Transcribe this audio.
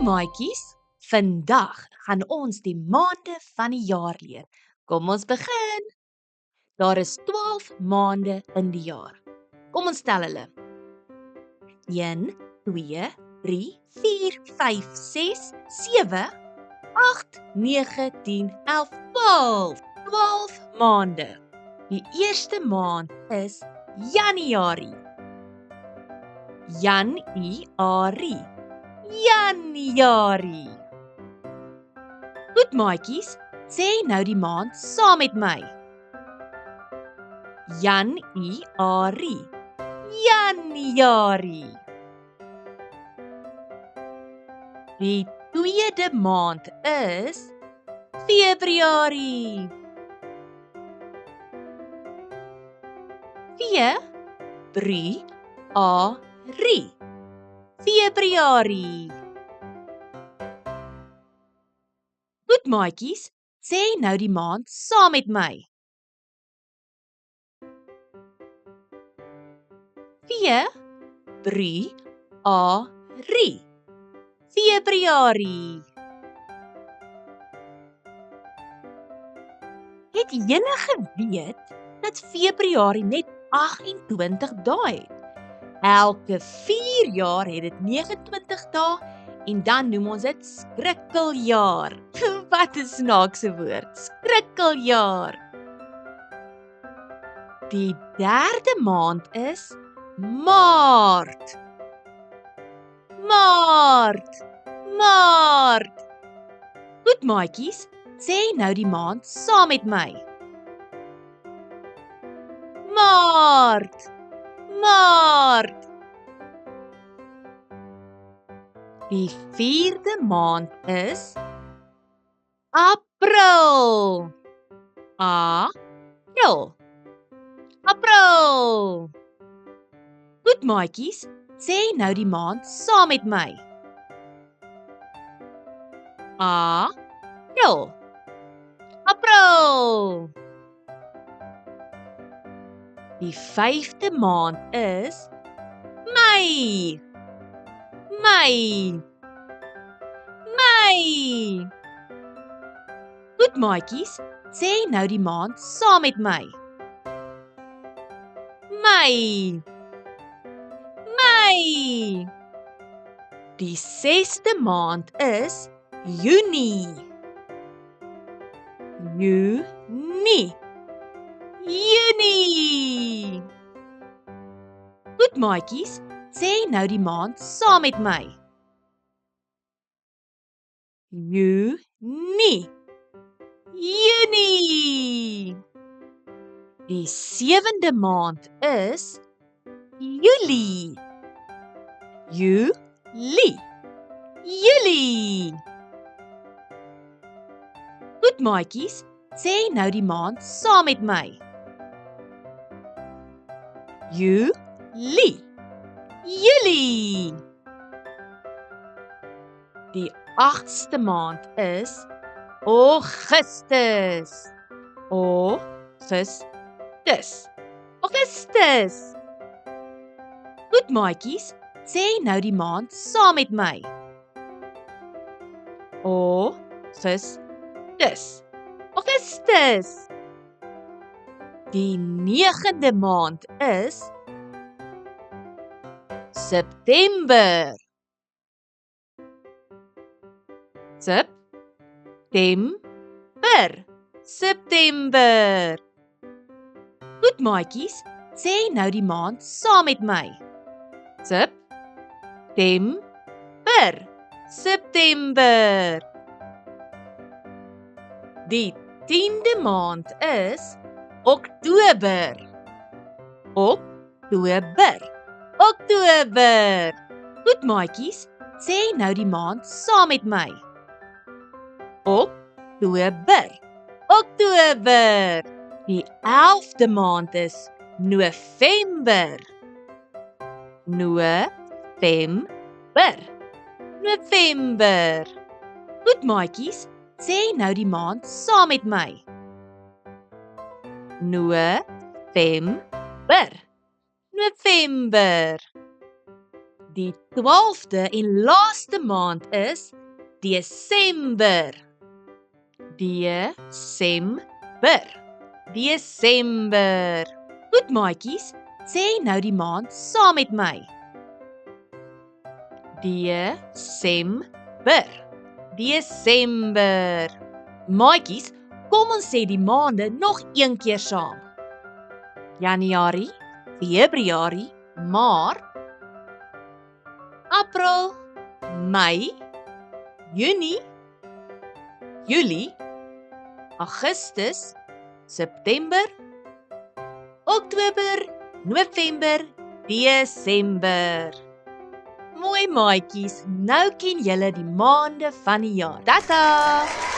maatjies, vandag gaan ons die maande van die jaar leer. Kom ons begin. Daar is 12 maande in die jaar. Kom ons tel hulle. 1, 2, 3, 4, 5, 6, 7, 8, 9, 10, 11, 12. 12 maande. Die eerste maand is Januarie. Januarie. Januarie. Goed maatjies, sê nou die maand saam met my. Januarie. Januarie. Die tweede maand is Februarie. Februarie. Februarie. Goed maatjies, sê nou die maand saam met my. Februarie. Februarie. Het julle geweet dat Februarie net 28 dae het? Elke 4 jaar het dit 29 dae en dan noem ons dit skrikkeljaar. Wat 'n snaakse woord, skrikkeljaar. Die derde maand is Maart. Maart. Maart. Goed maatjies, sê nou die maand saam met my. Maart. Maart. Die vierde maand is April. April. April. Goed maatjies, sê nou die maand saam met my. April. April. Die vyfde maand is Mei. Mei. Mei. Goed maatjies, sê nou die maand saam met my. Mei. Mei. Die sesde maand is Junie. Junie. Junie. Goed maatjies, sê nou die maand saam met my. Junie. Junie. Die sewende maand is Julie. Julie. Julie. Goed maatjies, sê nou die maand saam met my. Julie. Julie. Die 8ste maand is Augustus. Augustus. Augustus. Goed maatjies, sê nou die maand saam met my. Augustus. Augustus. Die 9de maand is September. September. September. Goed maatjies, sê nou die maand saam met my. September. September. Die 10de maand is Oktober. Oktober. Oktober. Goed maatjies, sê nou die maand saam met my. Oktober. Oktober. Die 11de maand is November. November. November. Goed maatjies, sê nou die maand saam met my. November. November. Die 12de en laaste maand is Desember. Desember. Desember. Goed maatjies, sê nou die maand saam met my. Desember. Desember. Maatjies, kom ons sê die maande nog een keer saam. Januarie, Februarie, Maart, April, Mei, Junie, Julie, Augustus, September, Oktober, November, Desember. Mooi maatjies, nou ken julle die maande van die jaar. Tata!